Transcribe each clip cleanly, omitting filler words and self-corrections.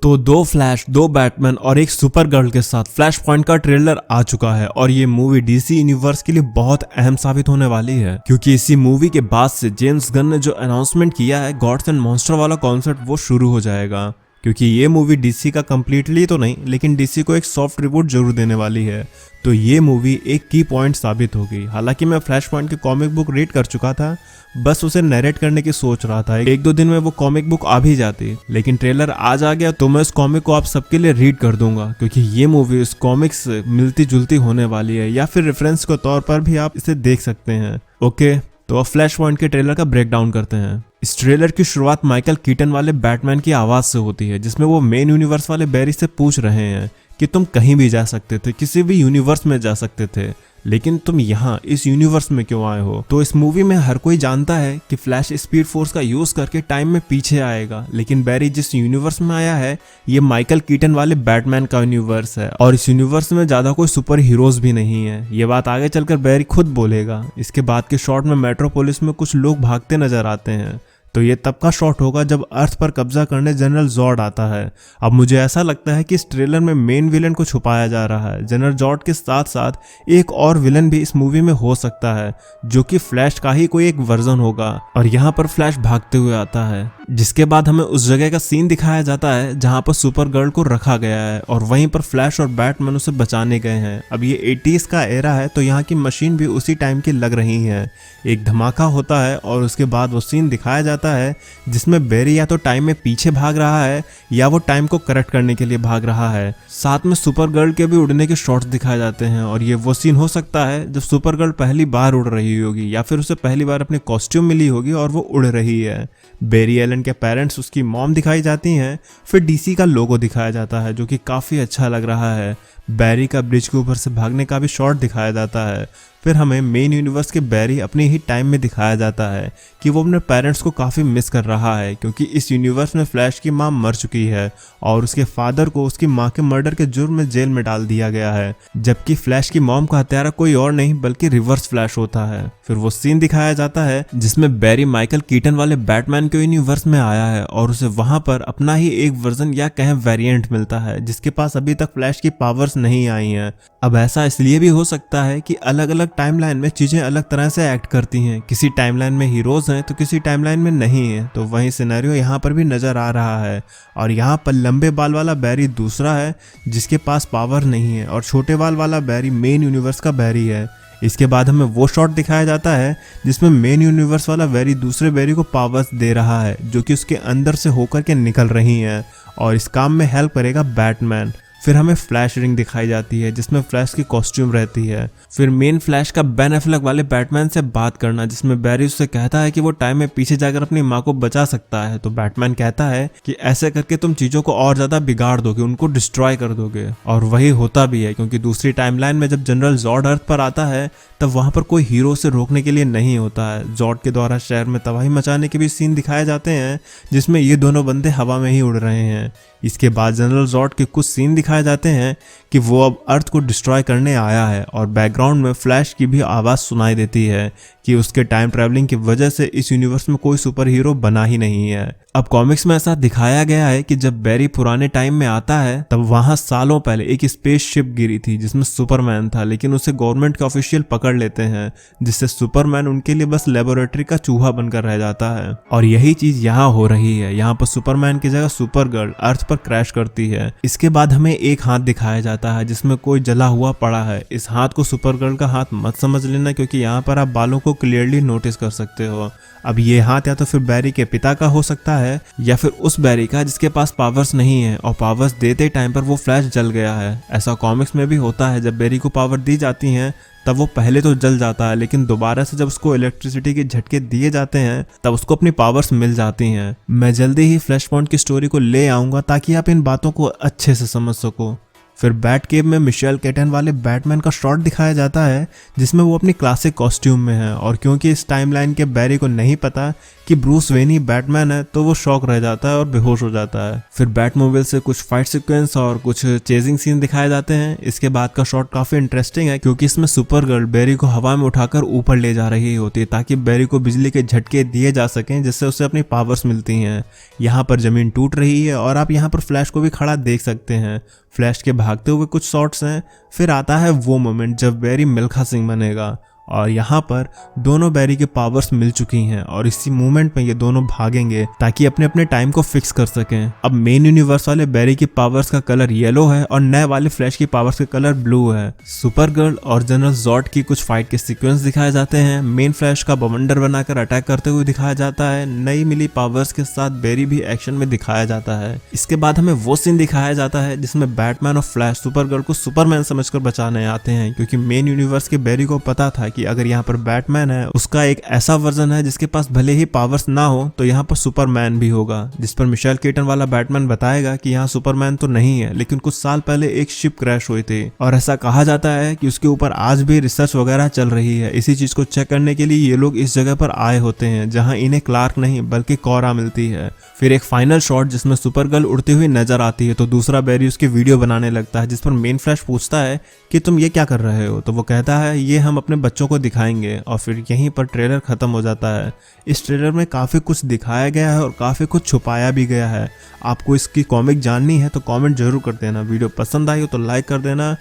तो दो फ्लैश, दो बैटमैन और एक सुपर गर्ल के साथ फ्लैश पॉइंट का ट्रेलर आ चुका है और ये मूवी डीसी यूनिवर्स के लिए बहुत अहम साबित होने वाली है, क्योंकि इसी मूवी के बाद से जेम्स गन ने जो अनाउंसमेंट किया है गॉड्स एंड मॉन्स्टर वाला कॉन्सेप्ट वो शुरू हो जाएगा। क्योंकि ये मूवी डीसी का कंप्लीटली तो नहीं लेकिन डीसी को एक सॉफ्ट रिपोर्ट जरूर देने वाली है, तो ये मूवी एक की पॉइंट साबित होगी। हालांकि मैं फ्लैश पॉइंट की कॉमिक बुक रीड कर चुका था, बस उसे नरेट करने की सोच रहा था। एक दो दिन में वो कॉमिक बुक आ भी जाती, लेकिन ट्रेलर आज आ गया तो मैं उस कॉमिक को आप सबके लिए रीड कर दूंगा, क्योंकि ये मूवी उस कॉमिक से मिलती जुलती होने वाली है, या फिर रेफरेंस के तौर पर भी आप इसे देख सकते हैं। ओके, तो अब फ्लैश पॉइंट के ट्रेलर का ब्रेक डाउन करते हैं। इस ट्रेलर की शुरुआत माइकल कीटन वाले बैटमैन की आवाज से होती है, जिसमें वो मेन यूनिवर्स वाले बैरी से पूछ रहे हैं कि तुम कहीं भी जा सकते थे, किसी भी यूनिवर्स में जा सकते थे, लेकिन तुम यहाँ इस यूनिवर्स में क्यों आए हो। तो इस मूवी में हर कोई जानता है कि फ्लैश स्पीड फोर्स का यूज करके टाइम में पीछे आएगा, लेकिन बैरी जिस यूनिवर्स में आया है ये माइकल कीटन वाले बैटमैन का यूनिवर्स है और इस यूनिवर्स में ज्यादा कोई सुपर हीरोज भी नहीं है। ये बात आगे चलकर बैरी खुद बोलेगा। इसके बाद के शॉट में मेट्रोपोलिस में कुछ लोग भागते नजर आते हैं, तो ये तब का शॉट होगा जब अर्थ पर कब्जा करने जनरल जॉर्ड आता है। अब मुझे ऐसा लगता है कि इस ट्रेलर में मेन विलन को छुपाया जा रहा है। जनरल जॉर्ड के साथ साथ एक और विलन भी इस मूवी में हो सकता है, जो कि फ्लैश का ही कोई एक वर्जन होगा। और यहाँ पर फ्लैश भागते हुए आता है, जिसके बाद हमें उस जगह का सीन दिखाया जाता है जहाँ पर सुपर गर्ल को रखा गया है और वहीं पर फ्लैश और बैटमैन उसे बचाने गए हैं। अब ये 80s का एरा है, तो यहाँ की मशीन भी उसी टाइम की लग रही है। एक धमाका होता है और उसके बाद वो सीन दिखाया जाता है जिसमें बैरी या तो टाइम में पीछे भाग रहा है या वो टाइम को करेक्ट करने के लिए भाग रहा है। साथ में सुपर गर्ल के भी उड़ने के शॉट्स दिखाए जाते हैं और ये वो सीन हो सकता है जब सुपर गर्ल पहली बार उड़ रही होगी या फिर उसे पहली बार अपनी कॉस्ट्यूम मिली होगी और वो उड़ रही है। बैरी एलन के पेरेंट्स, उसकी मॉम दिखाई जाती हैं। फिर डीसी का लोगो दिखाया जाता है जो कि काफ़ी अच्छा लग रहा है। बैरी का ब्रिज के ऊपर से भागने का भी शॉट दिखाया जाता है। फिर हमें मेन यूनिवर्स के बैरी अपने ही टाइम में दिखाया जाता है कि वो अपने पेरेंट्स को काफ़ी मिस कर रहा है, क्योंकि इस यूनिवर्स में फ्लैश की मां मर चुकी है और उसके फादर को उसकी मां के मर्डर के जुर्म में जेल में डाल दिया गया है, जबकि फ्लैश की मॉम का हत्यारा कोई और नहीं बल्कि रिवर्स फ्लैश होता है। फिर वो सीन दिखाया जाता है जिसमें बैरी माइकल कीटन वाले बैटमैन के यूनिवर्स में आया है और उसे वहां पर अपना ही एक वर्जन या कहें वेरिएंट मिलता है, जिसके पास अभी तक फ्लैश की पावर्स नहीं आई हैं। अब ऐसा इसलिए भी हो सकता है कि अलग अलग टाइमलाइन में चीजें अलग तरह से एक्ट करती हैं। किसी टाइमलाइन में हीरोज हैं तो किसी टाइमलाइन में नहीं है, तो वही सिनेरियो यहाँ पर भी नजर आ रहा है। और यहाँ पर लंबे बाल वाला बैरी दूसरा है जिसके पास पावर नहीं है और छोटे बाल वाला बैरी मेन यूनिवर्स का बैरी है। इसके बाद हमें वो शॉट दिखाया जाता है जिसमें मेन यूनिवर्स वाला बैरी दूसरे बैरी को पावर्स दे रहा है, जो कि उसके अंदर से होकर के निकल रही हैं और इस काम में हेल्प करेगा बैटमैन। फिर हमें फ्लैश रिंग दिखाई जाती है जिसमें फ्लैश की कॉस्ट्यूम रहती है। फिर मेन फ्लैश का बेन एफ्लेक वाले बैटमैन से बात करना, जिसमें बैरी उससे कहता है कि वो टाइम में पीछे जाकर अपनी माँ को बचा सकता है, तो बैटमैन कहता है कि ऐसे करके तुम चीजों को और ज्यादा बिगाड़ दोगे, उनको डिस्ट्रॉय कर दोगे। और वही होता भी है, क्योंकि दूसरी टाइमलाइन में जब जनरल जॉर्ड अर्थ पर आता है तब वहां पर कोई हीरो उसे रोकने के लिए नहीं होता है। जॉर्ड के द्वारा शहर में तबाही मचाने के भी सीन दिखाए जाते हैं जिसमें ये दोनों बंदे हवा में ही उड़ रहे हैं। इसके बाद जनरल जॉर्ड के कुछ सीन दिखाए जाते हैं कि वो अब अर्थ को डिस्ट्रॉय करने आया है और बैकग्राउंड में फ्लैश की भी आवाज़ सुनाई देती है कि उसके टाइम ट्रैवलिंग की वजह से इस यूनिवर्स में कोई सुपर हीरो बना ही नहीं है। अब कॉमिक्स में ऐसा दिखाया गया है कि जब बैरी पुराने टाइम में आता है तब वहां सालों पहले एक स्पेसशिप गिरी थी जिसमें सुपरमैन था, लेकिन उसे गवर्नमेंट के ऑफिशियल पकड़ लेते हैं, जिससे सुपरमैन उनके लिए बस लेबोरेटरी का चूहा बनकर रह जाता है। और यही चीज यहाँ हो रही है। यहाँ पर सुपरमैन की जगह सुपर गर्ल अर्थ पर क्रैश करती है। इसके बाद हमें एक हाथ दिखाया जाता है जिसमें कोई जला हुआ पड़ा है। इस हाथ को सुपर गर्ल का हाथ मत समझ लेना, क्योंकि यहाँ पर आप बालों को क्लियरली नोटिस कर सकते हो। अब ये हाथ या तो फिर बैरी के पिता का हो सकता है या फिर उस बैरी का जिसके पास पावर्स नहीं है और पावर्स देते टाइम पर वो फ्लैश जल गया है। ऐसा कॉमिक्स में भी होता है, जब बैरी को पावर दी जाती हैं तब वो पहले तो जल जाता है, लेकिन दोबारा से जब उसको इलेक्ट्रिसिटी के झटके दिए जाते हैं तब उसको अपनी पावर्स मिल जाती हैं। मैं जल्दी ही फ्लैश पॉइंट की स्टोरी को ले आऊंगा ताकि आप इन बातों को अच्छे से समझ सको। फिर बैट केव में मिशेल केटन वाले बैटमैन का शॉट दिखाया जाता है जिसमें वो अपनी क्लासिक कॉस्ट्यूम में है, और क्योंकि इस टाइमलाइन के बैरी को नहीं पता कि ब्रूस वेन ही बैटमैन है तो वो शॉक रह जाता है और बेहोश हो जाता है। फिर बैटमोबाइल से कुछ फाइट सीक्वेंस और कुछ चेजिंग सीन दिखाए जाते हैं। इसके बाद का शॉट काफी इंटरेस्टिंग है क्योंकि इसमें सुपरगर्ल बैरी को हवा में उठाकर ऊपर ले जा रही होती है ताकि बैरी को बिजली के झटके दिए जा सकें जिससे उसे अपनी पावर्स मिलती हैं। यहाँ पर जमीन टूट रही है और आप यहाँ पर फ्लैश को भी खड़ा देख सकते हैं। फ्लैश के भागते हुए कुछ शॉट्स हैं। फिर आता है वो मोमेंट जब बैरी मिल्खा सिंह बनेगा और यहाँ पर दोनों बैरी के पावर्स मिल चुकी हैं और इसी मूवमेंट में ये दोनों भागेंगे ताकि अपने अपने टाइम को फिक्स कर सकें। अब मेन यूनिवर्स वाले बैरी की पावर्स का कलर येलो है और नए वाले फ्लैश की पावर्स का कलर ब्लू है। सुपरगर्ल और जनरल जॉर्ड की कुछ फाइट के सीक्वेंस दिखाए जाते हैं। मेन फ्लैश का बवंडर बनाकर अटैक करते हुए दिखाया जाता है। नई मिली पावर्स के साथ बैरी भी एक्शन में दिखाया जाता है। इसके बाद हमें वो सीन दिखाया जाता है जिसमें बैटमैन और फ्लैश सुपरगर्ल को सुपरमैन समझकर बचाने आते हैं क्योंकि मेन यूनिवर्स के बैरी को पता था कि अगर यहाँ पर बैटमैन है उसका एक ऐसा वर्जन है जिसके पास भले ही पावर्स ना हो तो यहाँ पर सुपरमैन भी होगा। जिस पर मिशेल केटन वाला बैटमैन बताएगा कि यहाँ सुपरमैन तो नहीं है लेकिन कुछ साल पहले एक शिप क्रैश हुई थी और ऐसा कहा जाता है कि उसके ऊपर आज भी रिसर्च वगैरह चल रही है। इसी चीज को चेक करने के लिए ये लोग इस जगह पर आए होते हैं जहाँ इन्हें क्लार्क नहीं बल्कि कोरा मिलती है। फिर एक फाइनल शॉट जिसमें सुपरगर्ल उड़ती हुई नजर आती है तो दूसरा बैरी उसकी वीडियो बनाने लगता है जिस पर मेन फ्लैश पूछता है कि तुम ये क्या कर रहे हो, तो वो कहता है ये हम अपने बच्चों को दिखाएंगे और फिर यहीं पर ट्रेलर खत्म हो जाता है। इस ट्रेलर में काफी कुछ दिखाया गया है और काफी कुछ छुपाया भी गया है। आपको इसकी कॉमिक जाननी है तो कमेंट जरूर कर देना। वीडियो पसंद आई हो तो लाइक कर देना,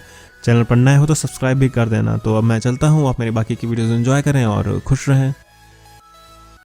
चैनल पर नए हो तो सब्सक्राइब भी कर देना। तो अब मैं चलता हूँ, आप मेरी बाकी की वीडियोस एंजॉय करें और खुश रहें।